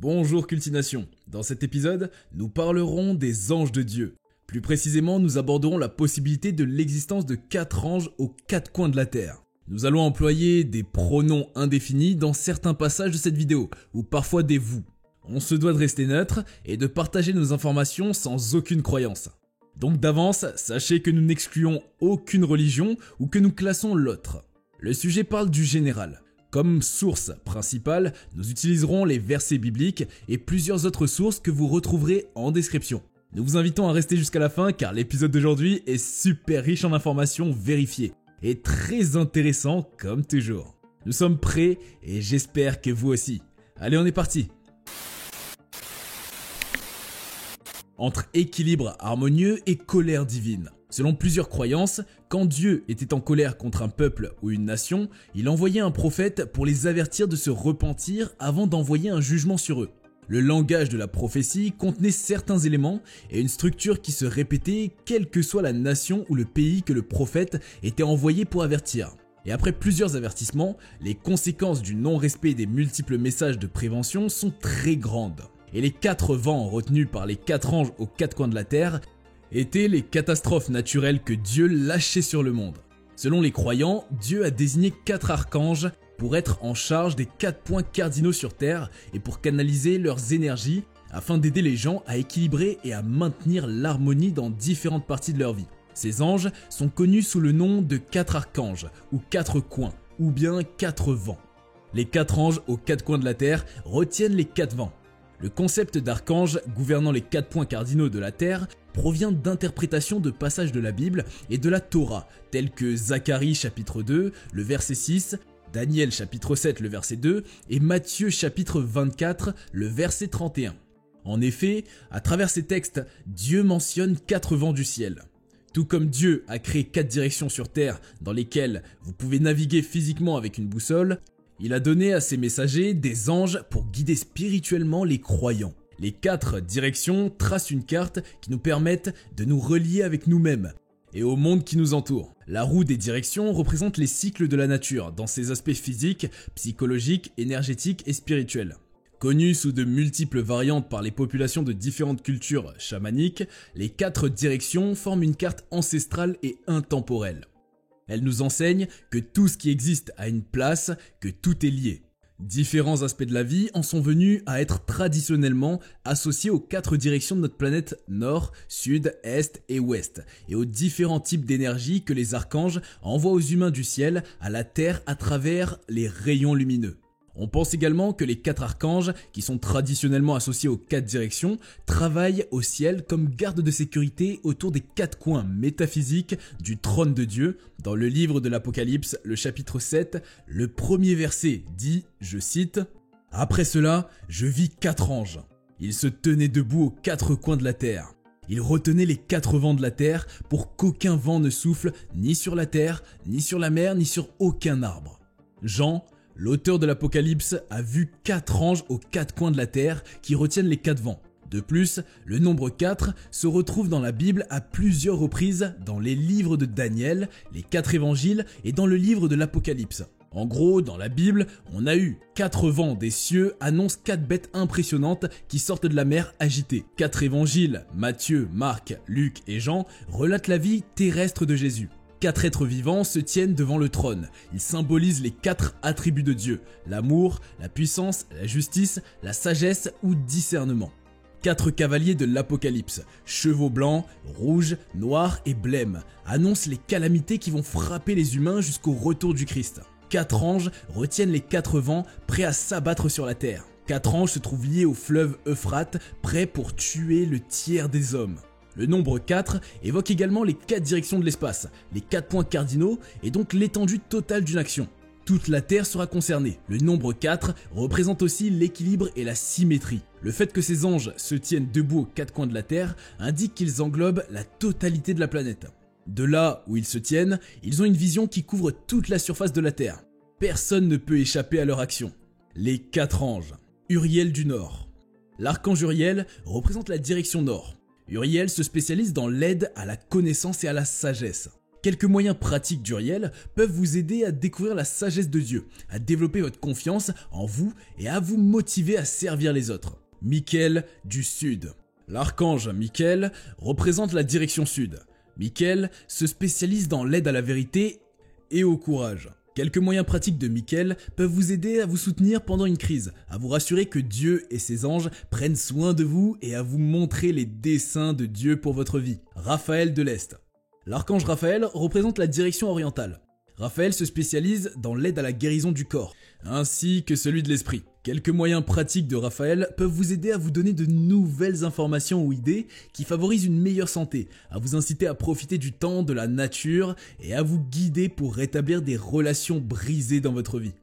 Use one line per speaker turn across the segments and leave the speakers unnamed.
Bonjour Cultination, dans cet épisode, nous parlerons des anges de Dieu. Plus précisément, nous aborderons la possibilité de l'existence de 4 anges aux 4 coins de la Terre. Nous allons employer des pronoms indéfinis dans certains passages de cette vidéo, ou parfois des vous. On se doit de rester neutre et de partager nos informations sans aucune croyance. Donc d'avance, sachez que nous n'excluons aucune religion ou que nous classons l'autre. Le sujet parle du général. Comme source principale, nous utiliserons les versets bibliques et plusieurs autres sources que vous retrouverez en description. Nous vous invitons à rester jusqu'à la fin car l'épisode d'aujourd'hui est super riche en informations vérifiées et très intéressant comme toujours. Nous sommes prêts et j'espère que vous aussi. Allez, on est parti! Entre équilibre harmonieux et colère divine. Selon plusieurs croyances, quand Dieu était en colère contre un peuple ou une nation, il envoyait un prophète pour les avertir de se repentir avant d'envoyer un jugement sur eux. Le langage de la prophétie contenait certains éléments et une structure qui se répétait quelle que soit la nation ou le pays que le prophète était envoyé pour avertir. Et après plusieurs avertissements, les conséquences du non-respect des multiples messages de prévention sont très grandes. Et les 4 vents retenus par les 4 anges aux 4 coins de la terre étaient les catastrophes naturelles que Dieu lâchait sur le monde. Selon les croyants, Dieu a désigné 4 archanges pour être en charge des 4 points cardinaux sur terre et pour canaliser leurs énergies afin d'aider les gens à équilibrer et à maintenir l'harmonie dans différentes parties de leur vie. Ces anges sont connus sous le nom de 4 archanges ou 4 coins ou bien 4 vents. Les 4 anges aux 4 coins de la terre retiennent les 4 vents. Le concept d'archange gouvernant les 4 points cardinaux de la Terre provient d'interprétations de passages de la Bible et de la Torah, tels que Zacharie chapitre 2, le verset 6, Daniel chapitre 7, le verset 2 et Matthieu chapitre 24, le verset 31. En effet, à travers ces textes, Dieu mentionne 4 vents du ciel. Tout comme Dieu a créé 4 directions sur Terre dans lesquelles vous pouvez naviguer physiquement avec une boussole, il a donné à ses messagers des anges pour guider spirituellement les croyants. Les 4 directions tracent une carte qui nous permettent de nous relier avec nous-mêmes et au monde qui nous entoure. La roue des directions représente les cycles de la nature dans ses aspects physiques, psychologiques, énergétiques et spirituels. Connus sous de multiples variantes par les populations de différentes cultures chamaniques, les 4 directions forment une carte ancestrale et intemporelle. Elle nous enseigne que tout ce qui existe a une place, que tout est lié. Différents aspects de la vie en sont venus à être traditionnellement associés aux 4 directions de notre planète nord, sud, est et ouest, et aux différents types d'énergie que les archanges envoient aux humains du ciel à la terre à travers les rayons lumineux. On pense également que les 4 archanges, qui sont traditionnellement associés aux 4 directions, travaillent au ciel comme garde de sécurité autour des 4 coins métaphysiques du trône de Dieu. Dans le livre de l'Apocalypse, le chapitre 7, le premier verset dit, je cite, « Après cela, je vis 4 anges. Ils se tenaient debout aux 4 coins de la terre. Ils retenaient les 4 vents de la terre pour qu'aucun vent ne souffle ni sur la terre, ni sur la mer, ni sur aucun arbre. » Jean, l'auteur de l'Apocalypse, a vu 4 anges aux 4 coins de la terre qui retiennent les 4 vents. De plus, le nombre 4 se retrouve dans la Bible à plusieurs reprises dans les livres de Daniel, les 4 évangiles et dans le livre de l'Apocalypse. En gros, dans la Bible, on a eu 4 vents des cieux annoncent 4 bêtes impressionnantes qui sortent de la mer agitée. 4 évangiles, Matthieu, Marc, Luc et Jean, relatent la vie terrestre de Jésus. 4 êtres vivants se tiennent devant le trône. Ils symbolisent les 4 attributs de Dieu, l'amour, la puissance, la justice, la sagesse ou discernement. 4 cavaliers de l'Apocalypse, chevaux blancs, rouges, noirs et blêmes, annoncent les calamités qui vont frapper les humains jusqu'au retour du Christ. 4 anges retiennent les 4 vents prêts à s'abattre sur la terre. 4 anges se trouvent liés au fleuve Euphrate, prêts pour tuer le tiers des hommes. Le nombre 4 évoque également les 4 directions de l'espace, les 4 points cardinaux et donc l'étendue totale d'une action. Toute la Terre sera concernée. Le nombre 4 représente aussi l'équilibre et la symétrie. Le fait que ces anges se tiennent debout aux 4 coins de la Terre indique qu'ils englobent la totalité de la planète. De là où ils se tiennent, ils ont une vision qui couvre toute la surface de la Terre. Personne ne peut échapper à leur action. Les 4 anges. Uriel du Nord. L'archange Uriel représente la direction nord. Uriel se spécialise dans l'aide à la connaissance et à la sagesse. Quelques moyens pratiques d'Uriel peuvent vous aider à découvrir la sagesse de Dieu, à développer votre confiance en vous et à vous motiver à servir les autres. Michael du Sud. L'archange Michael représente la direction sud. Michael se spécialise dans l'aide à la vérité et au courage. Quelques moyens pratiques de Michael peuvent vous aider à vous soutenir pendant une crise, à vous rassurer que Dieu et ses anges prennent soin de vous et à vous montrer les desseins de Dieu pour votre vie. Raphaël de l'Est. L'archange Raphaël représente la direction orientale. Raphaël se spécialise dans l'aide à la guérison du corps, ainsi que celui de l'esprit. Quelques moyens pratiques de Raphaël peuvent vous aider à vous donner de nouvelles informations ou idées qui favorisent une meilleure santé, à vous inciter à profiter du temps, de la nature et à vous guider pour rétablir des relations brisées dans votre vie.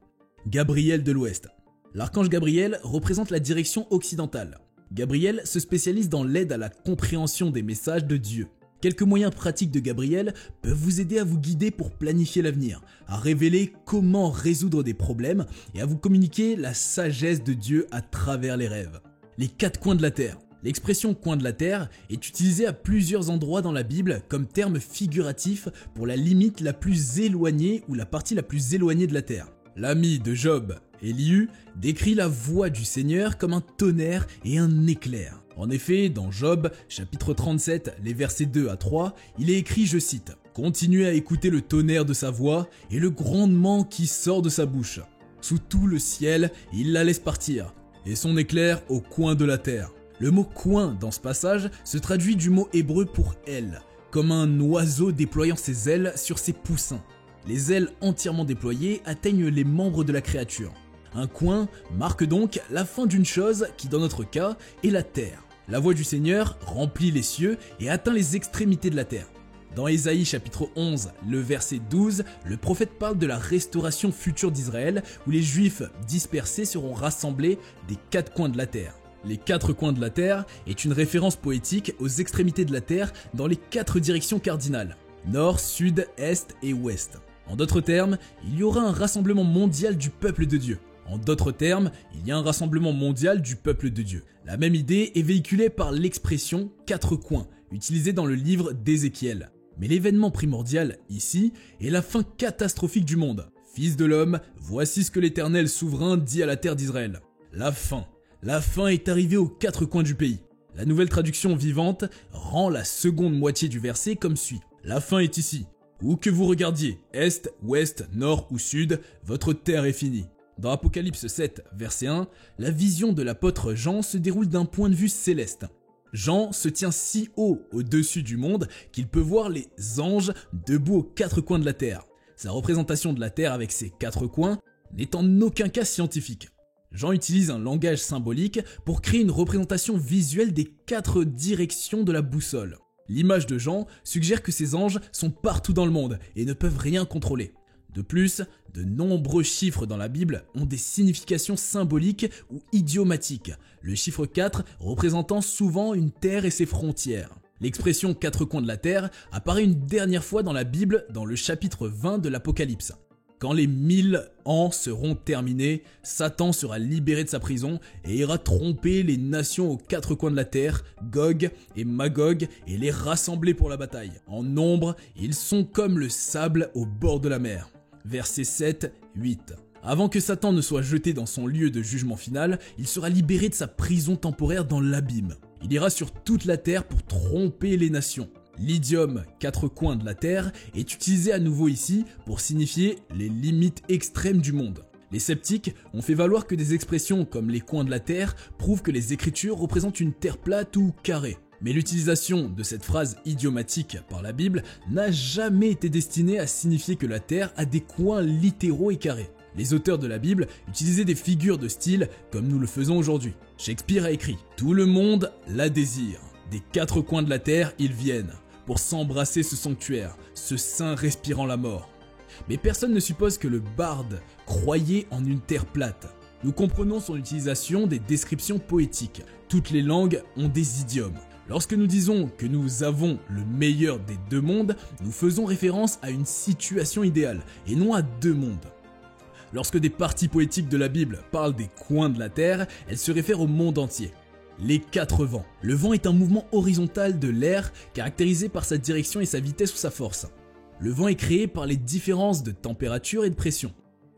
Gabriel de l'Ouest. L'archange Gabriel représente la direction occidentale. Gabriel se spécialise dans l'aide à la compréhension des messages de Dieu. Quelques moyens pratiques de Gabriel peuvent vous aider à vous guider pour planifier l'avenir, à révéler comment résoudre des problèmes et à vous communiquer la sagesse de Dieu à travers les rêves. Les 4 coins de la terre. L'expression coin de la terre est utilisée à plusieurs endroits dans la Bible comme terme figuratif pour la limite la plus éloignée ou la partie la plus éloignée de la terre. L'ami de Job, Élihu, décrit la voix du Seigneur comme un tonnerre et un éclair. En effet, dans Job, chapitre 37, les versets 2 à 3, il est écrit, je cite, « Continuez à écouter le tonnerre de sa voix et le grondement qui sort de sa bouche. Sous tout le ciel, il la laisse partir, et son éclair au coin de la terre. » Le mot « coin » dans ce passage se traduit du mot hébreu pour « aile », comme un oiseau déployant ses ailes sur ses poussins. Les ailes entièrement déployées atteignent les membres de la créature. Un coin marque donc la fin d'une chose qui, dans notre cas, est la terre. La voix du Seigneur remplit les cieux et atteint les extrémités de la terre. Dans Ésaïe chapitre 11, le verset 12, le prophète parle de la restauration future d'Israël où les Juifs dispersés seront rassemblés des 4 coins de la terre. Les 4 coins de la terre est une référence poétique aux extrémités de la terre dans les 4 directions cardinales, nord, sud, est et ouest. En d'autres termes, il y aura un rassemblement mondial du peuple de Dieu. En d'autres termes, il y a un rassemblement mondial du peuple de Dieu. La même idée est véhiculée par l'expression « 4 coins » utilisée dans le livre d'Ézéchiel. Mais l'événement primordial, ici, est la fin catastrophique du monde. « Fils de l'homme, voici ce que l'Éternel souverain dit à la terre d'Israël. La fin. La fin est arrivée aux 4 coins du pays. » La nouvelle traduction vivante rend la seconde moitié du verset comme suit. « La fin est ici. Où que vous regardiez, est, ouest, nord ou sud, votre terre est finie. » Dans Apocalypse 7, verset 1, la vision de l'apôtre Jean se déroule d'un point de vue céleste. Jean se tient si haut au-dessus du monde qu'il peut voir les anges debout aux 4 coins de la terre. Sa représentation de la terre avec ses 4 coins n'est en aucun cas scientifique. Jean utilise un langage symbolique pour créer une représentation visuelle des 4 directions de la boussole. L'image de Jean suggère que ces anges sont partout dans le monde et ne peuvent rien contrôler. De plus, de nombreux chiffres dans la Bible ont des significations symboliques ou idiomatiques, le chiffre 4 représentant souvent une terre et ses frontières. L'expression 4 coins de la terre apparaît une dernière fois dans la Bible dans le chapitre 20 de l'Apocalypse. Quand les 1000 ans seront terminés, Satan sera libéré de sa prison et ira tromper les nations aux 4 coins de la terre, Gog et Magog, et les rassembler pour la bataille. En nombre, ils sont comme le sable au bord de la mer. Versets 7, 8. Avant que Satan ne soit jeté dans son lieu de jugement final, il sera libéré de sa prison temporaire dans l'abîme. Il ira sur toute la terre pour tromper les nations. L'idiome 4 coins de la terre est utilisé à nouveau ici pour signifier les limites extrêmes du monde. Les sceptiques ont fait valoir que des expressions comme les coins de la terre prouvent que les écritures représentent une terre plate ou carrée. Mais l'utilisation de cette phrase idiomatique par la Bible n'a jamais été destinée à signifier que la terre a des coins littéraux et carrés. Les auteurs de la Bible utilisaient des figures de style comme nous le faisons aujourd'hui. Shakespeare a écrit « Tout le monde la désire. Des 4 coins de la terre, ils viennent, pour s'embrasser ce sanctuaire, ce sein respirant la mort. » Mais personne ne suppose que le barde croyait en une terre plate. Nous comprenons son utilisation des descriptions poétiques. Toutes les langues ont des idiomes. Lorsque nous disons que nous avons le meilleur des 2 mondes, nous faisons référence à une situation idéale, et non à 2 mondes. Lorsque des parties poétiques de la Bible parlent des coins de la terre, elles se réfèrent au monde entier. Les 4 vents. Le vent est un mouvement horizontal de l'air caractérisé par sa direction et sa vitesse ou sa force. Le vent est créé par les différences de température et de pression.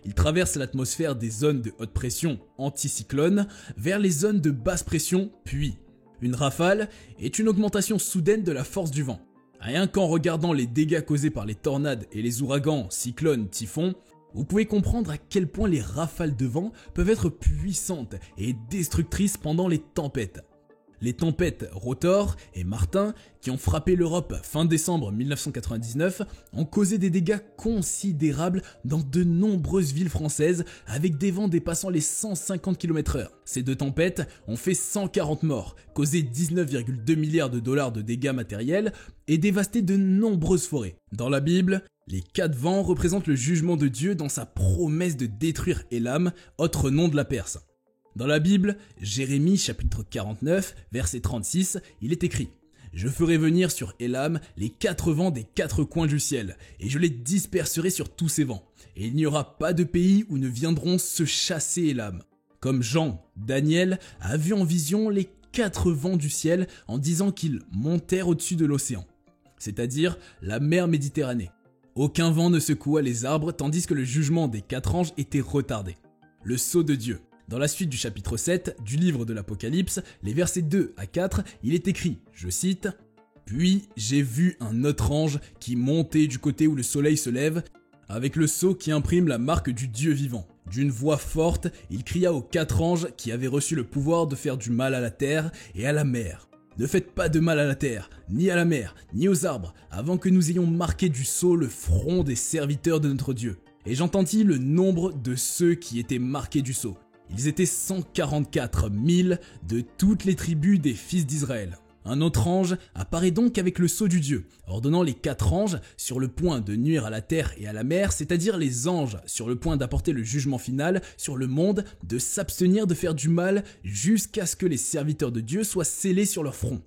Il traverse l'atmosphère des zones de haute pression, anticyclone, vers les zones de basse pression, pluie. Une rafale est une augmentation soudaine de la force du vent. Rien qu'en regardant les dégâts causés par les tornades et les ouragans, cyclones, typhons, vous pouvez comprendre à quel point les rafales de vent peuvent être puissantes et destructrices pendant les tempêtes. Les tempêtes Rotor et Martin, qui ont frappé l'Europe fin décembre 1999, ont causé des dégâts considérables dans de nombreuses villes françaises avec des vents dépassant les 150 km/h. Ces deux tempêtes ont fait 140 morts, causé 19,2 milliards de dollars de dégâts matériels et dévasté de nombreuses forêts. Dans la Bible, les 4 vents représentent le jugement de Dieu dans sa promesse de détruire Élam, autre nom de la Perse. Dans la Bible, Jérémie chapitre 49, verset 36, il est écrit « Je ferai venir sur Élam les 4 vents des 4 coins du ciel, et je les disperserai sur tous ces vents, et il n'y aura pas de pays où ne viendront se chasser Élam. » Comme Jean, Daniel a vu en vision les 4 vents du ciel en disant qu'ils montèrent au-dessus de l'océan, c'est-à-dire la mer Méditerranée. Aucun vent ne secoua les arbres tandis que le jugement des 4 anges était retardé. Le sceau de Dieu. Dans la suite du chapitre 7 du livre de l'Apocalypse, les versets 2 à 4, il est écrit, je cite, « Puis j'ai vu un autre ange qui montait du côté où le soleil se lève, avec le sceau qui imprime la marque du Dieu vivant. D'une voix forte, il cria aux 4 anges qui avaient reçu le pouvoir de faire du mal à la terre et à la mer. Ne faites pas de mal à la terre, ni à la mer, ni aux arbres, avant que nous ayons marqué du sceau le front des serviteurs de notre Dieu. Et j'entendis le nombre de ceux qui étaient marqués du sceau. Ils étaient 144 000 de toutes les tribus des fils d'Israël. Un autre ange apparaît donc avec le sceau du Dieu, ordonnant les 4 anges sur le point de nuire à la terre et à la mer, c'est-à-dire les anges sur le point d'apporter le jugement final sur le monde, de s'abstenir de faire du mal jusqu'à ce que les serviteurs de Dieu soient scellés sur leur front.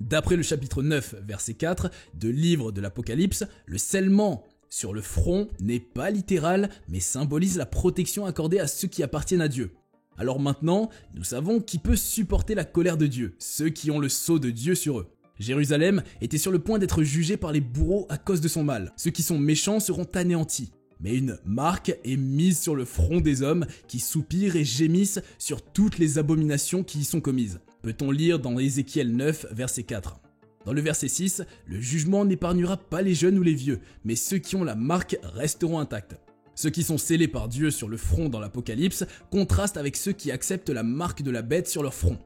D'après le chapitre 9, verset 4 de livre de l'Apocalypse, le scellement sur le front n'est pas littéral, mais symbolise la protection accordée à ceux qui appartiennent à Dieu. Alors maintenant, nous savons qui peut supporter la colère de Dieu, ceux qui ont le sceau de Dieu sur eux. Jérusalem était sur le point d'être jugée par les bourreaux à cause de son mal. Ceux qui sont méchants seront anéantis. Mais une marque est mise sur le front des hommes qui soupirent et gémissent sur toutes les abominations qui y sont commises. Peut-on lire dans Ézéchiel 9, verset 4. Dans le verset 6, le jugement n'épargnera pas les jeunes ou les vieux, mais ceux qui ont la marque resteront intacts. Ceux qui sont scellés par Dieu sur le front dans l'Apocalypse contrastent avec ceux qui acceptent la marque de la bête sur leur front.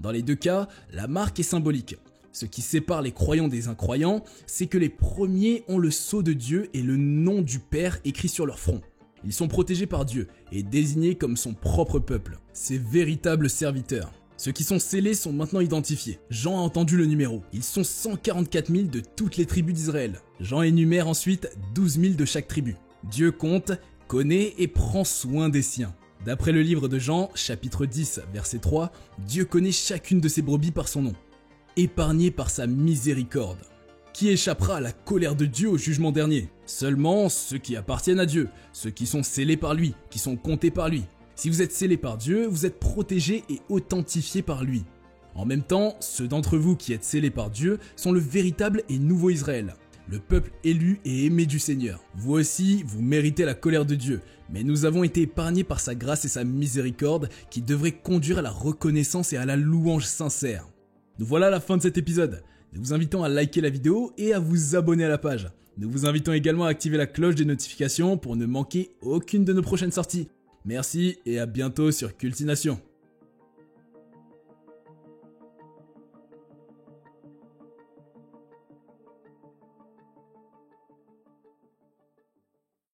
Dans les deux cas, la marque est symbolique. Ce qui sépare les croyants des incroyants, c'est que les premiers ont le sceau de Dieu et le nom du Père écrit sur leur front. Ils sont protégés par Dieu et désignés comme son propre peuple, ses véritables serviteurs. Ceux qui sont scellés sont maintenant identifiés. Jean a entendu le numéro. Ils sont 144 000 de toutes les tribus d'Israël. Jean énumère ensuite 12 000 de chaque tribu. Dieu compte, connaît et prend soin des siens. D'après le livre de Jean, chapitre 10, verset 3, Dieu connaît chacune de ses brebis par son nom. Épargné par sa miséricorde. Qui échappera à la colère de Dieu au jugement dernier? Seulement ceux qui appartiennent à Dieu, ceux qui sont scellés par lui, qui sont comptés par lui. Si vous êtes scellés par Dieu, vous êtes protégés et authentifiés par lui. En même temps, ceux d'entre vous qui êtes scellés par Dieu sont le véritable et nouveau Israël, le peuple élu et aimé du Seigneur. Vous aussi, vous méritez la colère de Dieu, mais nous avons été épargnés par sa grâce et sa miséricorde qui devraient conduire à la reconnaissance et à la louange sincère. Nous voilà à la fin de cet épisode. Nous vous invitons à liker la vidéo et à vous abonner à la page. Nous vous invitons également à activer la cloche des notifications pour ne manquer aucune de nos prochaines sorties. Merci et à bientôt sur Cultination.